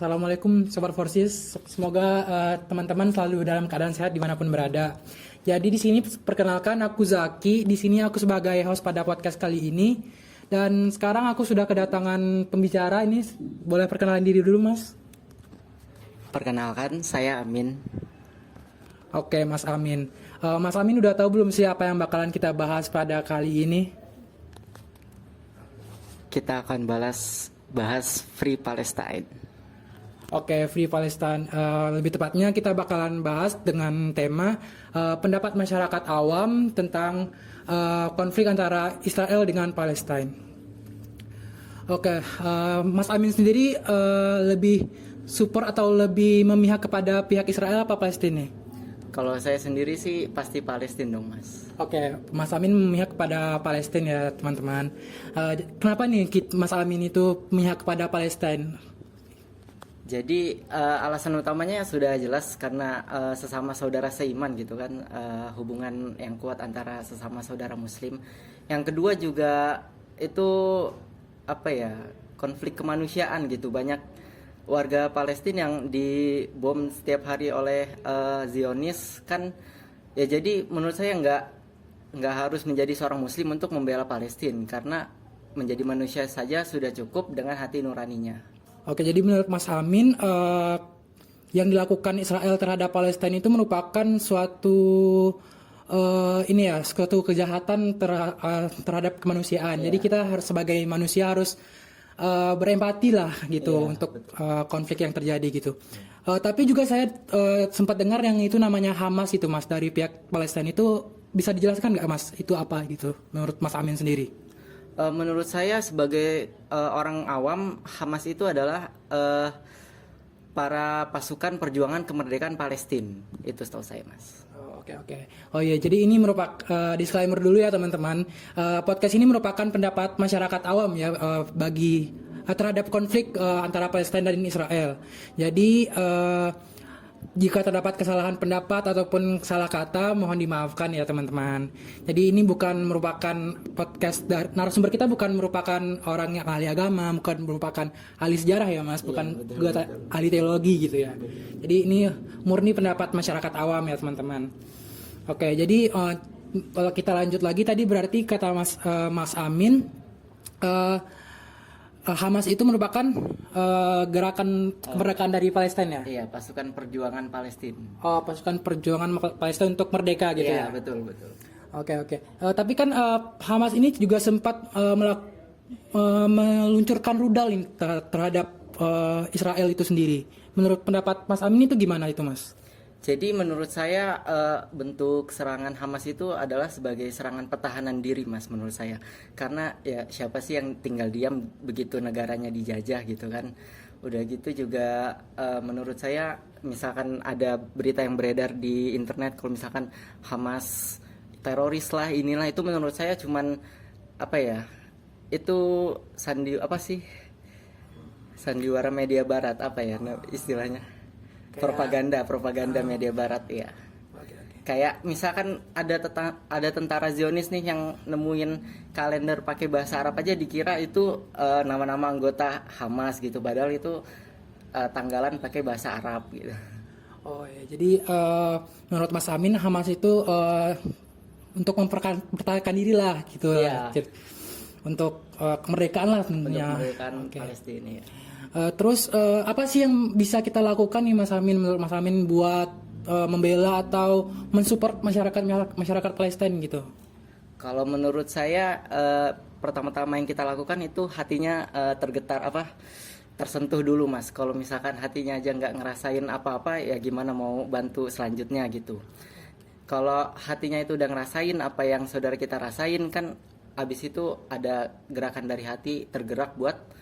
Assalamualaikum Sobat Forsis. Semoga teman-teman selalu dalam keadaan sehat dimanapun berada. Jadi di sini perkenalkan aku Zaki. Di sini aku sebagai host pada podcast kali ini. Dan sekarang aku sudah kedatangan pembicara ini. Boleh perkenalan diri dulu, Mas? Perkenalkan, saya Amin. Oke, Mas Amin. Mas Amin udah tahu belum sih apa yang bakalan kita bahas pada kali ini? Kita akan bahas Free Palestine. Oke, Free Palestine. Lebih tepatnya kita bakalan bahas dengan tema pendapat masyarakat awam tentang konflik antara Israel dengan Palestine. Oke, Mas Amin sendiri lebih support atau lebih memihak kepada pihak Israel apa Palestina? Kalau saya sendiri sih pasti Palestina dong, Mas. Oke, Mas Amin memihak kepada Palestina ya teman-teman. Kenapa nih Mas Amin itu memihak kepada Palestina? Jadi alasan utamanya sudah jelas karena sesama saudara seiman gitu kan, hubungan yang kuat antara sesama saudara Muslim. Yang kedua juga itu konflik kemanusiaan gitu, banyak warga Palestina yang dibom setiap hari oleh Zionis kan, ya jadi menurut saya nggak harus menjadi seorang Muslim untuk membela Palestina karena menjadi manusia saja sudah cukup dengan hati nuraninya. Oke, jadi menurut Mas Amin, yang dilakukan Israel terhadap Palestina itu merupakan suatu kejahatan terhadap kemanusiaan. Jadi kita harus sebagai manusia harus berempati lah gitu untuk konflik yang terjadi gitu. Tapi juga saya sempat dengar yang itu namanya Hamas itu, Mas, dari pihak Palestina itu bisa dijelaskan nggak, Mas? Itu apa gitu menurut Mas Amin sendiri? Menurut saya sebagai orang awam, Hamas itu adalah para pasukan perjuangan kemerdekaan Palestina. Itu setahu saya, Mas. Oke. Oh iya, jadi ini merupakan disclaimer dulu ya teman-teman. Podcast ini merupakan pendapat masyarakat awam ya bagi terhadap konflik antara Palestina dan Israel. Jadi jika terdapat kesalahan pendapat ataupun salah kata, mohon dimaafkan ya teman-teman. Jadi ini bukan merupakan podcast narasumber kita bukan merupakan orang yang ahli agama, bukan merupakan ahli sejarah ya Mas, bukan juga ahli teologi gitu ya. Jadi ini murni pendapat masyarakat awam ya teman-teman. Oke, jadi kalau kita lanjut lagi tadi berarti kata Mas Amin, Hamas itu merupakan gerakan kemerdekaan dari Palestina ya? Iya, pasukan perjuangan Palestina. Oh, pasukan perjuangan Palestina untuk merdeka gitu ya? Iya, betul. Oke. Tapi kan Hamas ini juga sempat meluncurkan rudal terhadap Israel itu sendiri. Menurut pendapat Mas Amin itu gimana itu, Mas? Jadi menurut saya bentuk serangan Hamas itu adalah sebagai serangan pertahanan diri, Mas, menurut saya. Karena ya siapa sih yang tinggal diam begitu negaranya dijajah gitu kan. Udah gitu juga menurut saya misalkan ada berita yang beredar di internet kalau misalkan Hamas teroris lah inilah, itu menurut saya cuman itu sandiwara media barat istilahnya. Propaganda media barat ya. Kayak misalkan ada tentara Zionis nih yang nemuin kalender pakai bahasa Arab aja dikira itu nama-nama anggota Hamas gitu, padahal itu tanggalan pakai bahasa Arab gitu. Oh ya, jadi menurut Mas Amin Hamas itu untuk mempertahankan diri lah gitu. Iya. Untuk kemerdekaan lah tentunya. Untuk kemerdekaan Palestina ya. Terus apa sih yang bisa kita lakukan nih Mas Amin, menurut Mas Amin buat membela atau mensupport masyarakat Palestina gitu? Kalau menurut saya pertama-tama yang kita lakukan itu hatinya tersentuh dulu, Mas. Kalau misalkan hatinya aja nggak ngerasain apa-apa, ya gimana mau bantu selanjutnya gitu. Kalau hatinya itu udah ngerasain apa yang saudara kita rasain kan, abis itu ada gerakan dari hati tergerak buat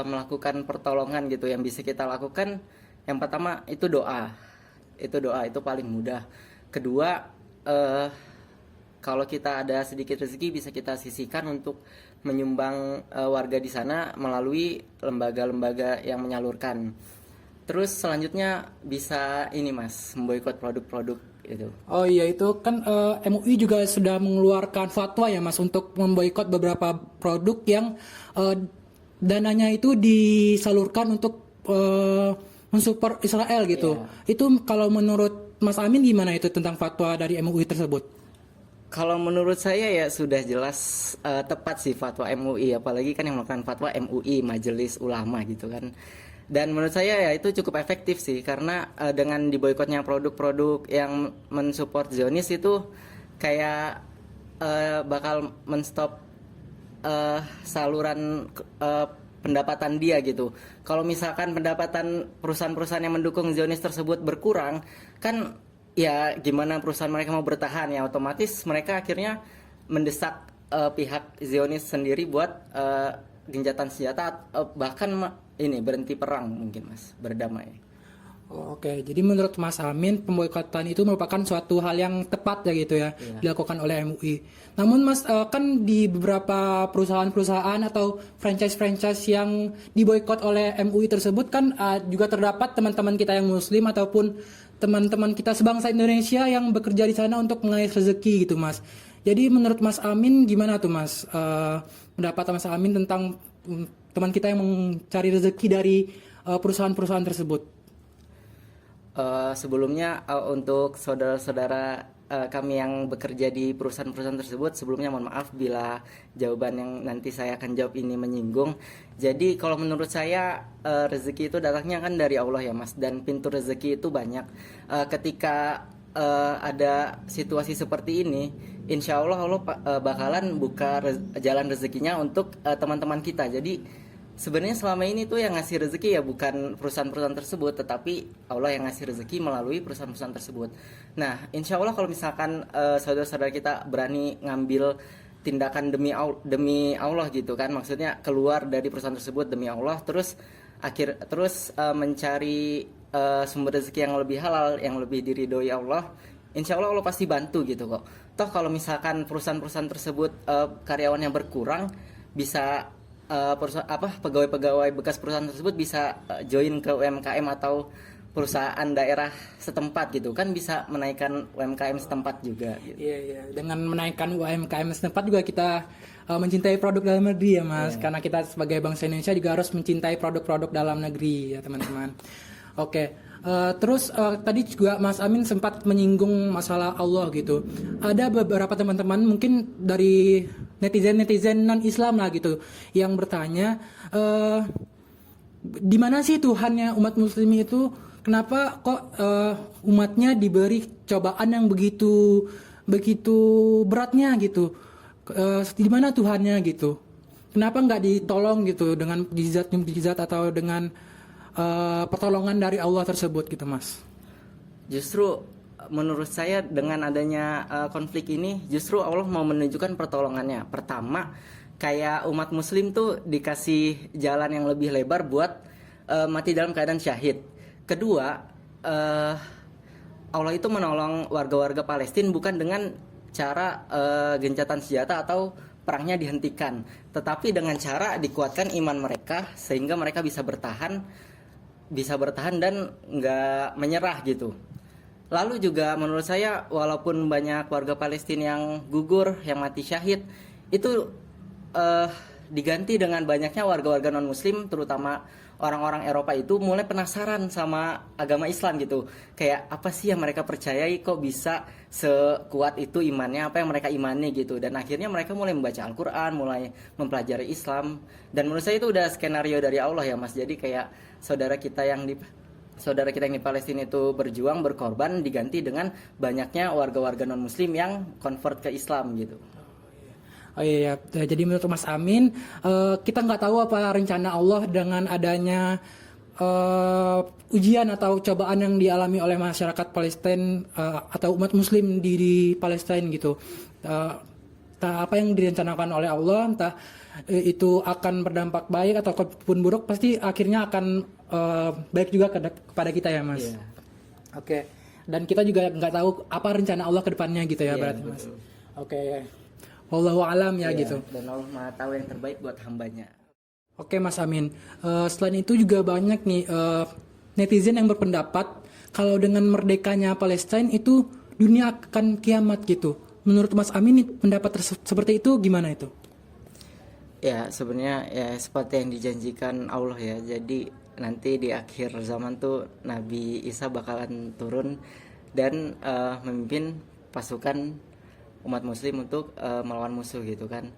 melakukan pertolongan gitu. Yang bisa kita lakukan yang pertama itu doa itu paling mudah. Kedua kalau kita ada sedikit rezeki bisa kita sisihkan untuk menyumbang warga di sana melalui lembaga-lembaga yang menyalurkan. Terus selanjutnya bisa ini, Mas, memboikot produk-produk itu. Oh iya, itu kan MUI juga sudah mengeluarkan fatwa ya Mas untuk memboikot beberapa produk yang dananya itu disalurkan untuk mensupport Israel gitu. Itu kalau menurut Mas Amin gimana itu tentang fatwa dari MUI tersebut? Kalau menurut saya ya sudah jelas tepat sih fatwa MUI, apalagi kan yang melakukan fatwa MUI, Majelis Ulama gitu kan. Dan menurut saya ya itu cukup efektif sih, karena dengan diboikotnya produk-produk yang mensupport Zionis itu kayak bakal menstop saluran pendapatan dia gitu. Kalau misalkan pendapatan perusahaan-perusahaan yang mendukung Zionis tersebut berkurang, kan ya gimana perusahaan mereka mau bertahan, ya otomatis mereka akhirnya mendesak pihak Zionis sendiri buat gencatan senjata, bahkan ini berhenti perang mungkin Mas, berdamai. Oke, jadi menurut Mas Amin pemboikotan itu merupakan suatu hal yang tepat ya gitu ya, dilakukan oleh MUI. Namun Mas, kan di beberapa perusahaan-perusahaan atau franchise-franchise yang diboikot oleh MUI tersebut kan juga terdapat teman-teman kita yang Muslim ataupun teman-teman kita sebangsa Indonesia yang bekerja di sana untuk mengais rezeki gitu Mas. Jadi menurut Mas Amin gimana tuh Mas, pendapat Mas Amin tentang teman kita yang mencari rezeki dari perusahaan-perusahaan tersebut? Sebelumnya untuk saudara-saudara kami yang bekerja di perusahaan-perusahaan tersebut, sebelumnya mohon maaf bila jawaban yang nanti saya akan jawab ini menyinggung. Jadi kalau menurut saya rezeki itu datangnya kan dari Allah ya Mas, dan pintu rezeki itu banyak. Ketika ada situasi seperti ini, insya Allah Allah bakalan buka jalan rezekinya untuk teman-teman kita. Jadi sebenarnya selama ini tuh yang ngasih rezeki ya bukan perusahaan-perusahaan tersebut, tetapi Allah yang ngasih rezeki melalui perusahaan-perusahaan tersebut. Nah, insya Allah kalau misalkan saudara-saudara kita berani ngambil tindakan demi Allah gitu kan, maksudnya keluar dari perusahaan tersebut demi Allah, terus mencari sumber rezeki yang lebih halal, yang lebih diridhoi Allah, insya Allah Allah pasti bantu gitu kok. Toh kalau misalkan perusahaan-perusahaan tersebut karyawannya berkurang, bisa pegawai-pegawai bekas perusahaan tersebut bisa join ke UMKM atau perusahaan daerah setempat gitu kan, bisa menaikkan UMKM setempat juga gitu. Iya. Dengan menaikkan UMKM setempat juga kita mencintai produk dalam negeri ya Mas, karena kita sebagai bangsa Indonesia juga harus mencintai produk-produk dalam negeri ya teman-teman. Oke. Terus tadi juga Mas Amin sempat menyinggung masalah Allah gitu. Ada beberapa teman-teman mungkin dari netizen non-Islam lah gitu yang bertanya, di mana sih Tuhannya umat Muslim itu? Kenapa kok umatnya diberi cobaan yang begitu beratnya gitu? Di mana Tuhannya gitu? Kenapa nggak ditolong gitu dengan mukjizat atau dengan pertolongan dari Allah tersebut gitu Mas? Justru menurut saya dengan adanya konflik ini, justru Allah mau menunjukkan pertolongannya. Pertama, kayak umat Muslim tuh dikasih jalan yang lebih lebar buat mati dalam keadaan syahid. Kedua, Allah itu menolong warga-warga Palestina bukan dengan cara gencatan senjata atau perangnya dihentikan, tetapi dengan cara dikuatkan iman mereka sehingga mereka bisa bertahan dan nggak menyerah gitu. Lalu juga menurut saya walaupun banyak warga Palestina yang gugur, yang mati syahid, itu diganti dengan banyaknya warga-warga non-Muslim, terutama orang-orang Eropa itu mulai penasaran sama agama Islam gitu. Kayak apa sih yang mereka percayai, kok bisa sekuat itu imannya, apa yang mereka imani gitu. Dan akhirnya mereka mulai membaca Al-Quran, mulai mempelajari Islam. Dan menurut saya itu udah skenario dari Allah ya Mas. Jadi kayak saudara kita yang di Palestina itu berjuang, berkorban, diganti dengan banyaknya warga-warga non-Muslim yang convert ke Islam gitu. Oh iya, jadi menurut Mas Amin, kita nggak tahu apa rencana Allah dengan adanya ujian atau cobaan yang dialami oleh masyarakat Palestina atau umat Muslim di Palestina gitu. Entah apa yang direncanakan oleh Allah, entah itu akan berdampak baik ataupun buruk, pasti akhirnya akan baik juga kepada kita ya Mas. Yeah. Oke. Dan kita juga nggak tahu apa rencana Allah ke depannya gitu ya berarti Mas. Oke. Wallahu alam ya gitu. Dan Allah Maha tahu yang terbaik buat hambanya. Oke Mas Amin. Selain itu juga banyak nih netizen yang berpendapat kalau dengan merdekanya Palestina itu dunia akan kiamat gitu. Menurut Mas Amin pendapat seperti itu gimana itu? Ya sebenarnya ya seperti yang dijanjikan Allah ya. Jadi nanti di akhir zaman tuh Nabi Isa bakalan turun dan memimpin pasukan umat muslim untuk melawan musuh gitu kan.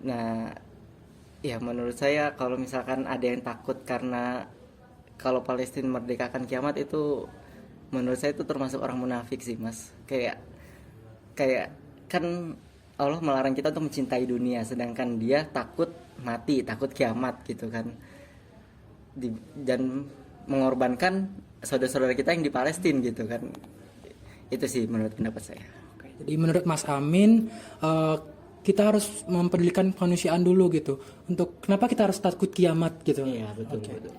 Nah, ya menurut saya kalau misalkan ada yang takut karena kalau Palestina merdekakan kiamat, itu menurut saya itu termasuk orang munafik sih Mas. Kayak kan Allah melarang kita untuk mencintai dunia, sedangkan dia takut mati, takut kiamat gitu kan. Dan mengorbankan saudara-saudara kita yang di Palestina gitu kan. Itu sih menurut pendapat saya. Oke, jadi menurut Mas Amin, kita harus mempedulikan kemanusiaan dulu gitu. Untuk kenapa kita harus takut kiamat gitu? Iya, betul, Oke. betul.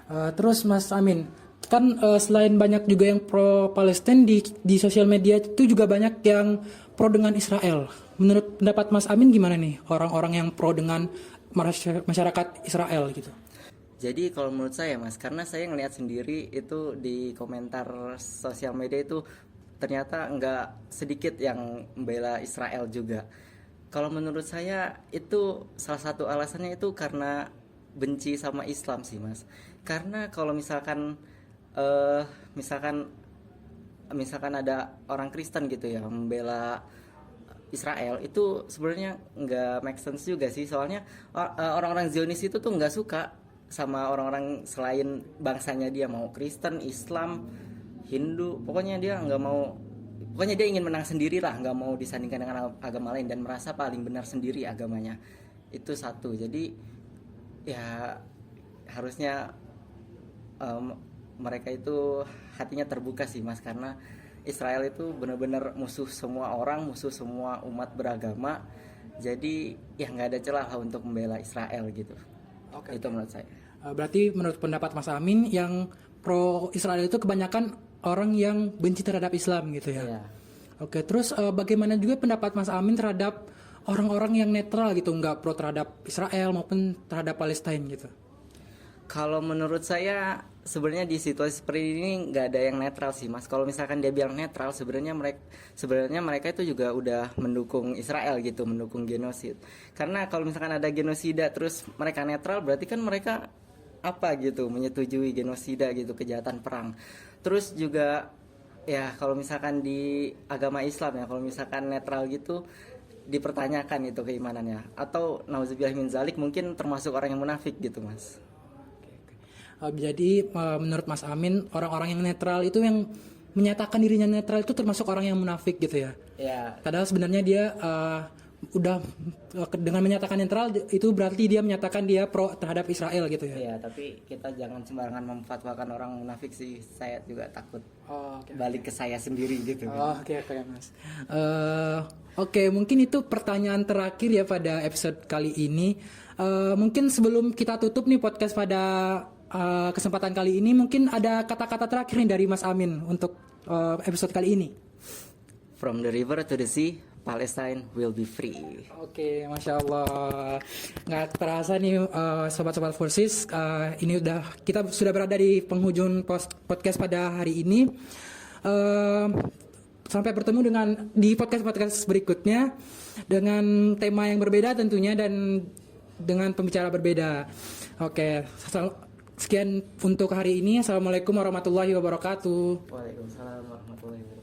Terus Mas Amin, kan selain banyak juga yang pro Palestina di sosial media itu juga banyak yang pro dengan Israel. Menurut pendapat Mas Amin gimana nih orang-orang yang pro dengan masyarakat Israel gitu? Jadi kalau menurut saya Mas, karena saya ngelihat sendiri itu di komentar sosial media itu ternyata nggak sedikit yang membela Israel juga. Kalau menurut saya itu salah satu alasannya itu karena benci sama Islam sih Mas. Karena kalau misalkan misalkan ada orang Kristen gitu ya membela Israel, itu sebenarnya nggak make sense juga sih, soalnya orang-orang Zionis itu tuh nggak suka sama orang-orang selain bangsanya dia, mau Kristen, Islam, Hindu, pokoknya dia nggak mau, pokoknya dia ingin menang sendiri lah, nggak mau disandingkan dengan agama lain dan merasa paling benar sendiri agamanya. Itu satu. Jadi ya harusnya mereka itu hatinya terbuka sih Mas, karena Israel itu benar-benar musuh semua orang, musuh semua umat beragama. Jadi ya nggak ada celah untuk membela Israel gitu. Oke. Itu menurut saya. Berarti menurut pendapat Mas Amin yang pro Israel itu kebanyakan orang yang benci terhadap Islam gitu ya. Iya. Oke, terus bagaimana juga pendapat Mas Amin terhadap orang-orang yang netral gitu, nggak pro terhadap Israel maupun terhadap Palestina gitu? Kalau menurut saya sebenarnya di situasi seperti ini nggak ada yang netral sih Mas. Kalau misalkan dia bilang netral, sebenarnya mereka itu juga udah mendukung Israel gitu, mendukung genosid. Karena kalau misalkan ada genosida terus mereka netral, berarti kan mereka apa gitu, menyetujui genosida gitu, kejahatan perang. Terus juga ya kalau misalkan di agama Islam ya, kalau misalkan netral gitu dipertanyakan itu keimanannya, atau nauzubillah min zalik mungkin termasuk orang yang munafik gitu Mas. Jadi menurut Mas Amin orang-orang yang netral itu yang menyatakan dirinya netral itu termasuk orang yang munafik gitu ya? Ya, Padahal sebenarnya dia udah dengan menyatakan netral itu berarti dia menyatakan dia pro terhadap Israel gitu ya? ya, tapi kita jangan sembarangan memfatwakan orang munafik sih. Saya juga takut Oh, oke. balik ke saya sendiri gitu. Oke Mas. Oke, mungkin itu pertanyaan terakhir ya pada episode kali ini. Mungkin sebelum kita tutup nih podcast pada kesempatan kali ini, mungkin ada kata-kata terakhir nih dari Mas Amin untuk episode kali ini. From the river to the sea, Palestine will be free. Oke, Masya Allah. Nggak terasa nih sobat-sobat Forsis, ini kita sudah berada di penghujung podcast pada hari ini. Sampai bertemu di podcast berikutnya dengan tema yang berbeda tentunya dan dengan pembicara berbeda. Oke, sekian untuk hari ini. Assalamualaikum warahmatullahi wabarakatuh. Waalaikumsalam warahmatullahi wabarakatuh.